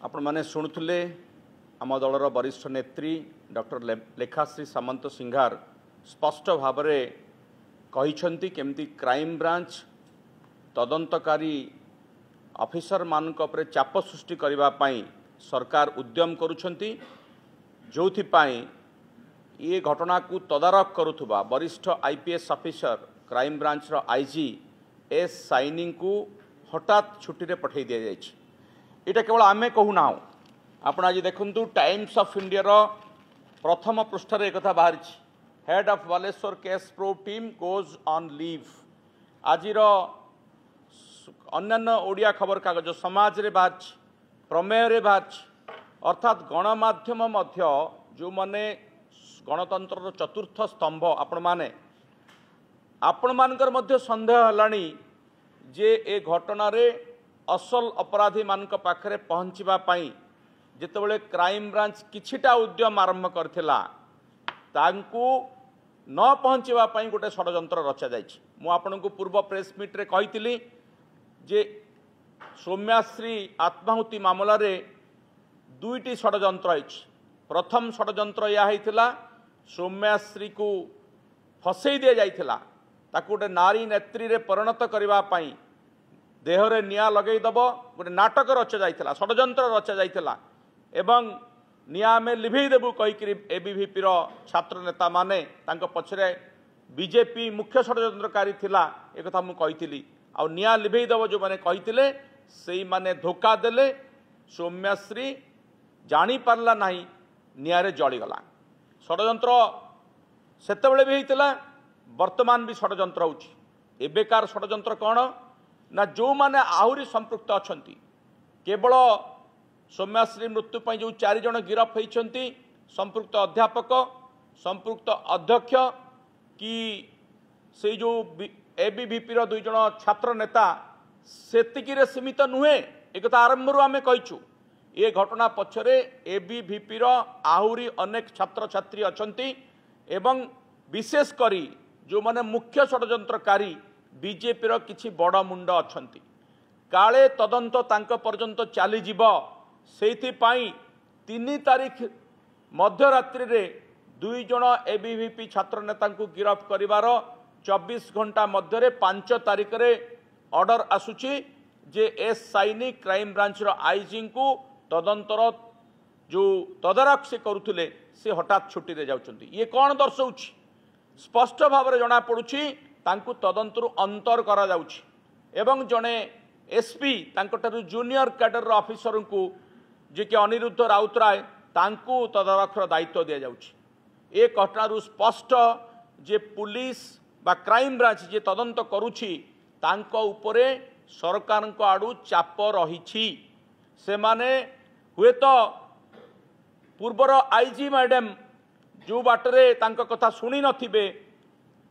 आपण माने शुणुले आम दलर वरिष्ठ नेत्री डॉक्टर लेखाश्री सामंत सिंघार स्पष्ट भाव में केमती क्राइम ब्रांच तदंतकारी ऑफिसर मानक उपरे चाप सृष्टि करने सरकार उद्यम करुछंती जोथिपाई ये घटना को तदारख करुथुबा वरिष्ठ आईपीएस ऑफिसर क्राइम ब्रांच रो आईजी एस साइनिंग को हठात छुट्टी रे पठाई दिया जायछि। एटा केवल आमे कहूना आपण आज देखंतु टाइम्स ऑफ इंडिया रो प्रथम पृष्ठ रे एकथा बाहर head of Baleshwar case pro team goes on leave. आज अन्य ओडिया खबर कागज समाज रे बाहर प्रमेय रे बाहर अर्थात गणमाध्यम मध्य जो माने गणतंत्र चतुर्थ स्तंभ आपण मानकर मध्य संदेह हलानी जे ए घटना रे असल अपराधी मानक पाखरे पहुँचवा जितेबाला क्राइम ब्रांच किछिटा उद्यम आरंभ करथिला तांकू न पहुँचवा गोटे षड्यंत्र रचा जाइछि। मु आपनकु पूर्व प्रेस मीट रे कहितिली जे सौम्याश्री आत्माहुति मामला रे दुईटी षड्यंत्र होइछि। प्रथम षड्यंत्र या हैथिला सौम्याश्री को फसई दिया जाइथिला ताकू गोटे नारी नेत्री रे परिणत करबा पई देहरे निया लगेदब गोटे नाटक रचा जाइथिला षड्यंत्र रचा जाइथिला एवं निया में लिभेई देबु कहिकरी एबीवीपी रो छात्र नेता माने तांको पछरे बीजेपी मुख्य षड्यंत्रकारी थिला एक कथा मु कहितिली आ निया लिभेई देबो जो माने कहितिले सेई माने धोखा देले सौम्याश्री जानी पारला नाही नियारे जळी गला। षड्यंत्र सेतेबेले भी हेतिला वर्तमान भी षड्यंत्र होउछि। एबेकार षड्यंत्र कौन ना जो माने आहुरी संपृक्त अछंती केवल सौम्याश्री मृत्यु पर जो 4 जन गिरफ होइछंती संपृक्त अध्यापक संपृक्त अध्यक्ष कि से जो एबीवीपी रो 2 जन छात्र नेता सेतिकी रे सीमित नुहे एक आरंभ आम कहीचु। ये घटना पछरे एबीवीपी रो आहुरी अनेक छात्र छात्री अछंती एवं विशेष करी जो माने मुख्य षड्यंत्रकारी बीजेपी रो किछि बड़ मुंड अछंती काले तदंत तांक पर्यंत चली जीव सेथि पाई 3 तारीख मध्यरात्रि रे 2 जन एबीवीपी छात्र नेता को गिरफ करिवार 24 घंटा मध्य 5 तारीख रे ऑर्डर आसुची J S Saini crime branch रो आईजी को तदंतर जो तदारख से करुले से हठात छुट्टी रे जाउछंती। ये कौन दर्शाउछि स्पष्ट भाव में जना पड़ुछि तांकु तदंतरु अंतर करा जाउछि एवं जने एसपी तांकटारु जूनियर कैडर ऑफिसर को जे कि अनिरुद्ध राउतराय तांकु तदारखर दायित्व दिया जाउछि। ए घटनारु स्पष्ट जे पुलिस बा क्राइम ब्रांच जे तदंत करुछि तांको उपरे सरकार को आडू चाप रहिछि। से माने हुए तो पूर्वर आईजी मैडम जो बाटरे तांको कथा सुनी नथिबे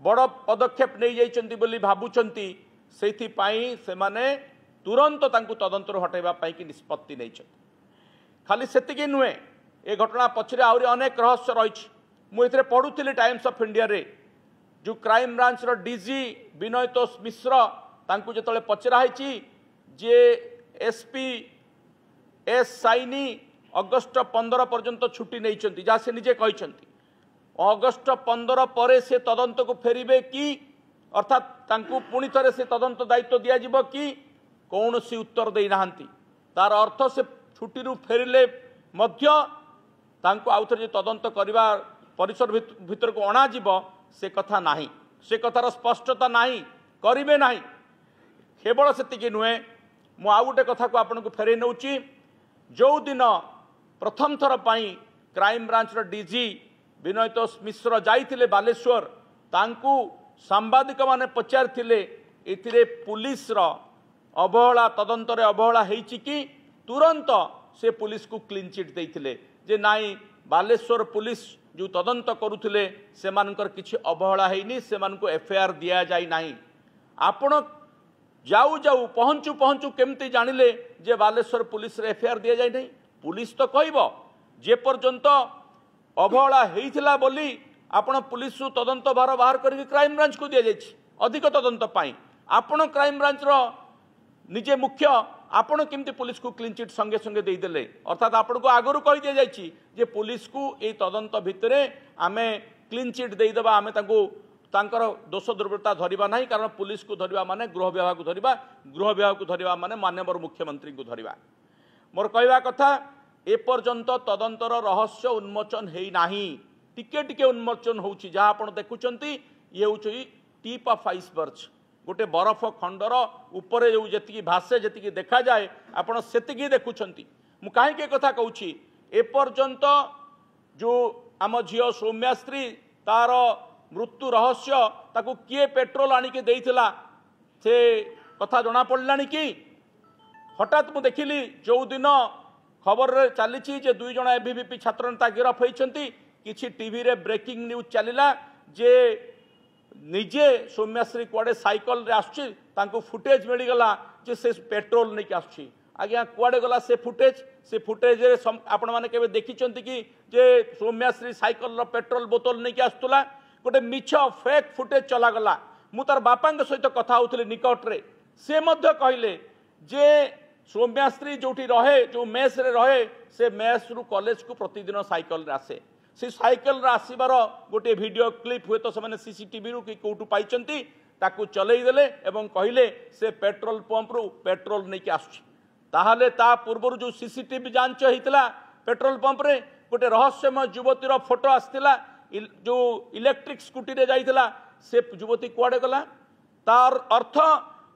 बड़ पदक्षेप नहीं जाइछंती बोली भाबुछंती सेथि पाई से माने तुरंत तांकु तदंतर हटाइबा पाई कि निष्पत्ति नैछंती। खाली सेतिकी नुहे ए घटना पछरे आउरी अनेक रहस्य रहिछि। मु एथरे पढुथिली टाइम्स ऑफ इंडिया रे जो क्राइम ब्रांच रो डीजी विनयतोष मिश्र तांकु जेतले पचरा हैछि जे एसपी एस साइनी अगस्ट 15 पर्यंत छुट्टी नैछंती जा से निजे कहिछंती अगस्ट 15 पर से तदंत को फेरिबे कि अर्थात तांकु पुणी थरे से तदंत दायित्व दिया जिवो कि कौन सी उत्तर दे नाहंती तार अर्थ से छुट्टी रु फेरिले मध्य तांकु आउथरे तदंत करिवा परिसर भीतर को अणा जिवो से कथा नाही से कथार स्पष्टता नाही करिवे नाही। केवल सेतिकी नुहे मु आउ गोटे कथा को आपन को फेरै नउची जो दिन प्रथम थर पाई क्राइम ब्रांच रो डीजी विनयतोष मिश्र जाइथिले बालेश्वर तांकु सांबादिक माने पचारथिले एथिरे पुलिस रो अवहेला तदंत रे अवहेला हेछि कि तुरंत से पुलिस को क्लीन चिट देइथिले जे नाई बालेश्वर पुलिस जो तदंत करुथिले से मानकर किछि अवहेला हेइनी से मान को एफआईआर दिया जाई नाही। आपण जाऊ जाऊ पहुंचू पहुंचू केमती जानिले जे बालेश्वर पुलिस रे एफआईआर दिया जाई नाही। पुलिस तो कहबो जे पर्यंत अवहेला हेइथिला बोली आपण पुलिस तदंत भार बाहर करके क्राइम ब्रांच को दिया जाइछि अधिक तदंत पाई। आपण क्राइम ब्रांच रो निजे मुख्य आपण केमती पुलिस को क्लीन चिट संगे संगे देदेले अर्थात आपण को आगु कही दि जाइए जे पुलिस को ये तदंत भितर आमे क्लीन चिट देदेबा आमे तांकर दोष दुर्बलता धरिबा नहीं कारण पुलिस को धरिबा माने गृह विभाग को धरिबा गृह विभाग को धरिबा माने माननीय मुख्यमंत्री को धरिबा मोर कहवा कथा एपर्यंत तदंतर रहस्य उन्मोचन हेई नाही टिके टिके उन्मोचन होउची जहाँ आपण देखुचंती ये होउची टिप ऑफ आइसबर्ग गोटे बरफ खंडर उपरे जो जी भाषे जी देखा जाए आपण सेतिकी देखुचंती मु कहीं कथा कहूँ एपर्यंत जो आम झील सौम्याश्री तार मृत्यु रहस्य ताकू किए पेट्रोल आनिके देइथिला से कथा जना पड़लानी कि हठात मु देखिली जो दिन खबर रे चली जे 2 जण एबीवीपी छात्र नेता गिरफ होइछंती किछि टीवी रे ब्रेकिंग न्यूज चलिला जे निजे सौम्याश्री कुआडे साइकल रे आसछि तांको फुटेज मिलगला जे से पेट्रोल नहीं आसछि आज्ञा कुआडे गला से फुटेज रे आपण माने केबे देखिचंती कि जे सौम्याश्री साइकल रो पेट्रोल बोतल नहीं आसुला गोटे मिछ फेक फुटेज चला गला मु तार बापा सहित कथा होउथले निकट रे से मध्य कहले जे सौम्याश्री जोठी रहे जो मेस रे रहे से मेस रु कॉलेज को प्रतिदिन साइकल रे आसे से साइकल रे आसीबार गोटे वीडियो क्लिप हुए तो से सीसीटीवी रु कि कोटू पाइचंती ताकू चलई देले एवं कहले से पेट्रोल पंप रु पेट्रोल नहीं के आसुची ताहाले ता पूर्व जो सीसीटीवी जांच होइतला पेट्रोल पंप रे गोटे रहस्यमय युवतीर फोटो आसतिला जो इलेक्ट्रिक स्कूटी रे जाइतला से युवती कुआडे गला तार अर्थ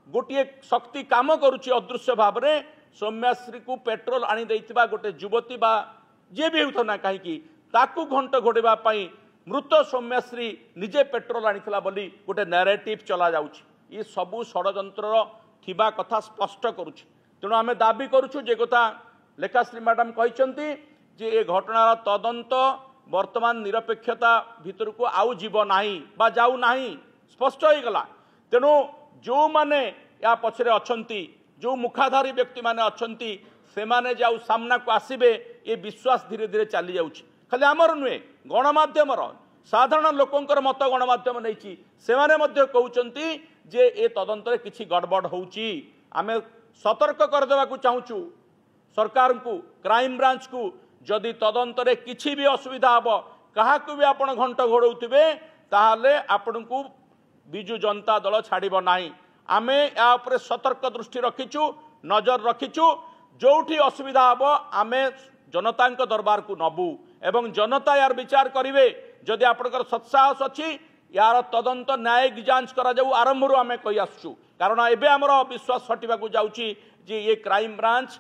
गोटे शक्ति काम करुच्ची अदृश्य भाव में सौम्याश्री को पेट्रोल आनी देइथिबा गोटे युवती बा जे भी होता कहीं ताकू घंट घोड़ापा मृत सौम्याश्री निजे पेट्रोल आनीला बोली गोटे नैरेटिव चला जाउछि ये सबू षड्यंत्र थिबा कथा स्पष्ट करुच्ची तेणु आम दाबी करुछु जे कथा लेखाश्री मैडम कहते जे ए घटनार तदंत वर्तमान निरपेक्षता भितर को आउ जीव नाही बा जाऊ नाही स्पष्ट हो गला तेणु जो माने या पछरे अछंती जो मुखाधारी व्यक्ति माने अछंती से माने जाऊ सामना को आसीबे ये विश्वास धीरे धीरे चली जाउछि खाली आमर नुहे गणमाध्यमर साधारण लोकंकर मत गणमाध्यम नहीं से माने मध्य कहउचंती जे ए तदंतरे किछि गड़बड़ होउछि आमे सतर्क कर देबा को चाहूछु सरकार को क्राइम ब्रांच को जदि तदंतरे किछि भी असुविधा हबो काहाकू भी आपण घंट घोड़ौथिबे ताहाले आपनकू बिजु जनता दल छाड़ब नाही आमे या उपरे सतर्क दृष्टि रखिचु नजर रखिचु जोठी असुविधा हबो आमे जनता दरबार को नबू एवं जनता यार विचार करिवे जदि आपनकर सत्साहस अछि यार तदंत न्यायिक जांच करा जाऊ आरंभ रु आमे कहि आसछु कारण एबे हमर विश्वास हटिबा को जाउची जे ये क्राइम ब्रांच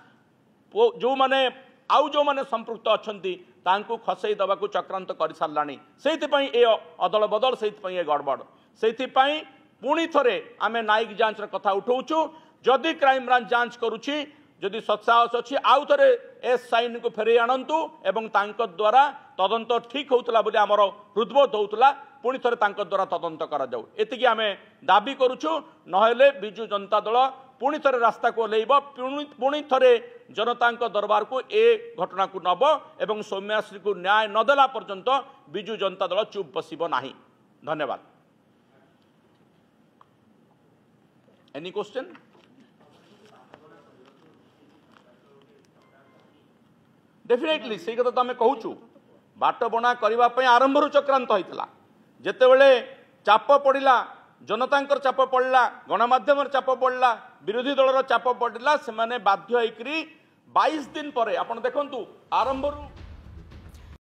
जो माने आउ जो माने संपृक्त अछंती तांको खसई दबा को चक्रांत कर सारलानी सेहितपई ए अदल बदल सेहितपई ए गड़बड़ सेहितपई पुणी थरे आमे न्यायिक जांच कथा उठाऊछु जदि क्राइम ब्रांच जांच करुछि जदि सत्साहस अच्छी आउ थे एस साइन को फेरे आणंतु एवं तांको द्वारा तदंत ठीक होउतला बोली आमर हृदबोध होउतला पुणी थे तांको द्वारा तदंत करा जाऊ एतिकी आमे दाबी करुछु नहेले बिजु जनता दल पुणी थे रास्ता को ओल्लैब पुणी थे जनता दरबार को ए घटना को नब एवं सौम्याश्री को न्याय नदेला पर्यंत बिजु जनता दल चुप बसिब नाही धन्यवाद एनी क्वेश्चन डेफिनेटली से कथा तो आम कहूँ बाट बना करने आरंभ चक्रांत होता जितेबले चाप पड़ा जनता चाप पड़ा गणमाध्यम चाप पड़ा विरोधी दलर चाप पड़ा से बाध्य 22 दिन पर आप देखु आरंभ